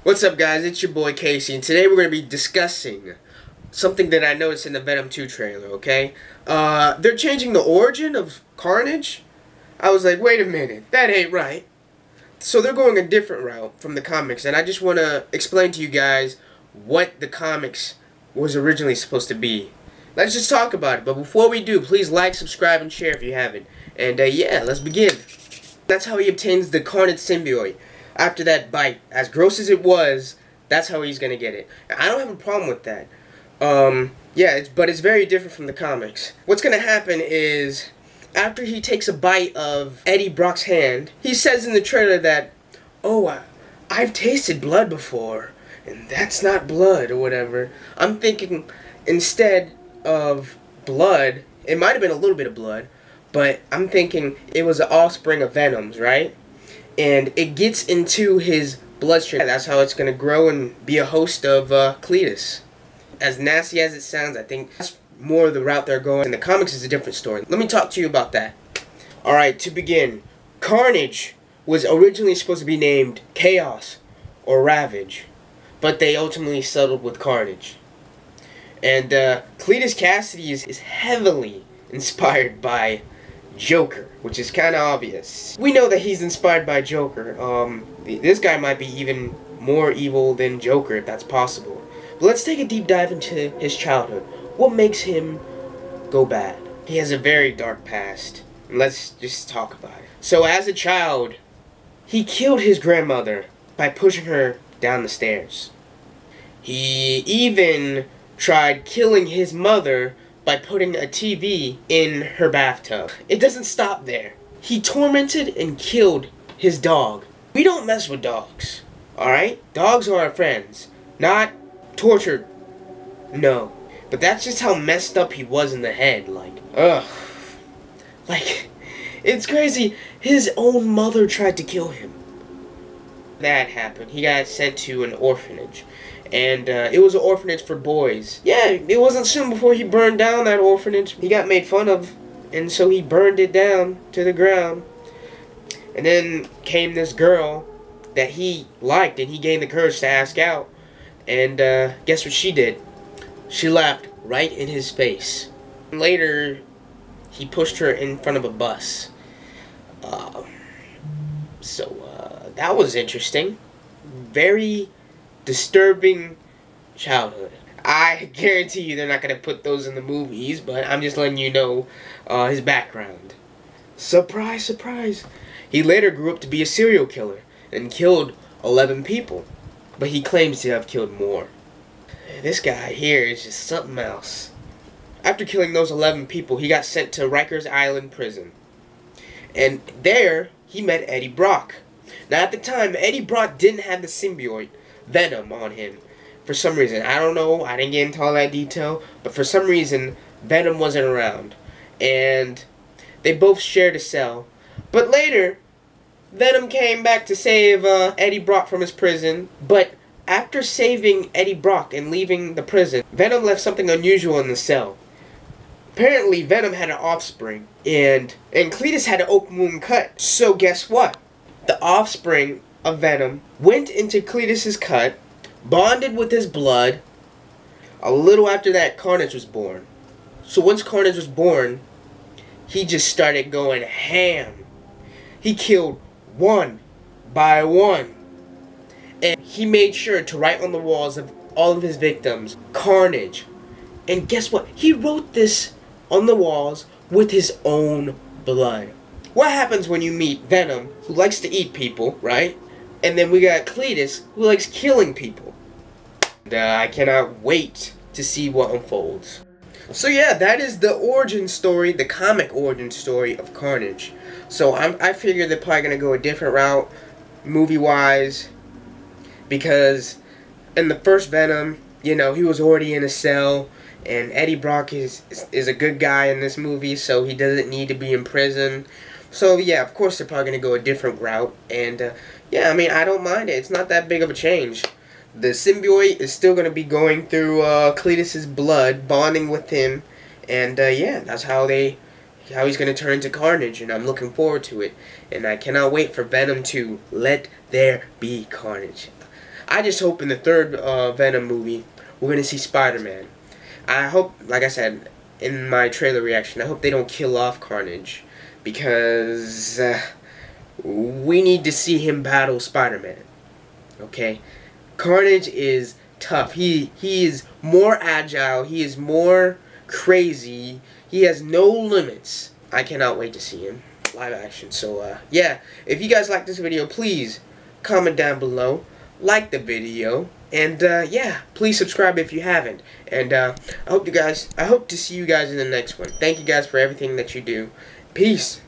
What's up, guys? It's your boy Casey, and today we're going to be discussing something that I noticed in the Venom 2 trailer, okay? They're changing the origin of Carnage. I was like, wait a minute, that ain't right. So they're going a different route from the comics, and I just want to explain to you guys what the comics was originally supposed to be. Let's just talk about it, but before we do, please like, subscribe, and share if you haven't. And yeah, let's begin. That's how he obtains the Carnagesymbiote. After that bite, as gross as it was, that's how he's gonna get it. I don't have a problem with that. Yeah, but it's very different from the comics. What's gonna happen is, after he takes a bite of Eddie Brock's hand, he says in the trailer that, oh, I've tasted blood before, and that's not blood, or whatever. I'm thinking, instead of blood, it might have been a little bit of blood, but I'm thinking it was the offspring of Venom's, right? And it gets into his bloodstream. That's how it's going to grow and be a host of Cletus. As nasty as it sounds, I think that's more the route they're going. In the comics is a different story. Let me talk to you about that. Alright, to begin, Carnage was originally supposed to be named Chaos or Ravage, but they ultimately settled with Carnage. And Cletus Kassady is heavily inspired by Joker, which is kind of obvious. We know that he's inspired by Joker. This guy might be even more evil than Joker, if that's possible. But let's take a deep dive into his childhood. What makes him go bad? He has a very dark past. Let's just talk about it. So as a child, he killed his grandmother by pushing her down the stairs. He even tried killing his mother by putting a TV in her bathtub. It doesn't stop there. He tormented and killed his dog. We don't mess with dogs, alright? Dogs are our friends, not tortured. No. But that's just how messed up he was in the head, like, ugh. Like, it's crazy. His own mother tried to kill him. That happened. He got sent to an orphanage. And it was an orphanage for boys. Yeah, it wasn't soon before he burned down that orphanage. He got made fun of, and so he burned it down to the ground. And then came this girl that he liked, and he gained the courage to ask out. And guess what she did? She laughed right in his face. Later, he pushed her in front of a bus. That was interesting. Very disturbing childhood. I guarantee you they're not going to put those in the movies, but I'm just letting you know his background. Surprise, surprise. He later grew up to be a serial killer and killed 11 people, but he claims to have killed more. This guy here is just something else. After killing those 11 people, he got sent to Rikers Island prison. And there, he met Eddie Brock. Now at the time, Eddie Brock didn't have the symbiote Venom on him for some reason. I don't know, I didn't get into all that detail, but for some reason Venom wasn't around, and they both shared a cell. But later Venom came back to save Eddie Brock from his prison, but after saving Eddie Brock and leaving the prison, Venom left something unusual in the cell. Apparently Venom had an offspring, and Cletus had an open wound cut. So guess what? The offspring of Venom went into Cletus's cut, bonded with his blood. A little after that, Carnage was born. So once Carnage was born, he just started going ham. He killed one by one. And he made sure to write on the walls of all of his victims, Carnage. And guess what? He wrote this on the walls with his own blood. What happens when you meet Venom, who likes to eat people, right? And then we got Cletus, who likes killing people. And, I cannot wait to see what unfolds. So yeah, that is the origin story, the comic origin story of Carnage. So I figure they're probably going to go a different route, movie-wise, because in the first Venom, you know, he was already in a cell, and Eddie Brock is a good guy in this movie, so he doesn't need to be in prison. So yeah, of course they're probably going to go a different route, and yeah, I mean, I don't mind it. It's not that big of a change. The symbiote is still going to be going through Cletus's blood, bonding with him, and yeah, that's how he's going to turn into Carnage, and I'm looking forward to it. And I cannot wait for Venom to let there be carnage. I just hope in the third Venom movie we're gonna see Spider-Man. I hope, like I said in my trailer reaction, I hope they don't kill off Carnage, because we need to see him battle Spider-Man. Okay, Carnage is tough. He is more agile. He is more crazy. He has no limits. I cannot wait to see him live action. So yeah, if you guys like this video, please comment down below, like the video, and yeah, please subscribe if you haven't. And I hope to see you guys in the next one. Thank you guys for everything that you do. Peace.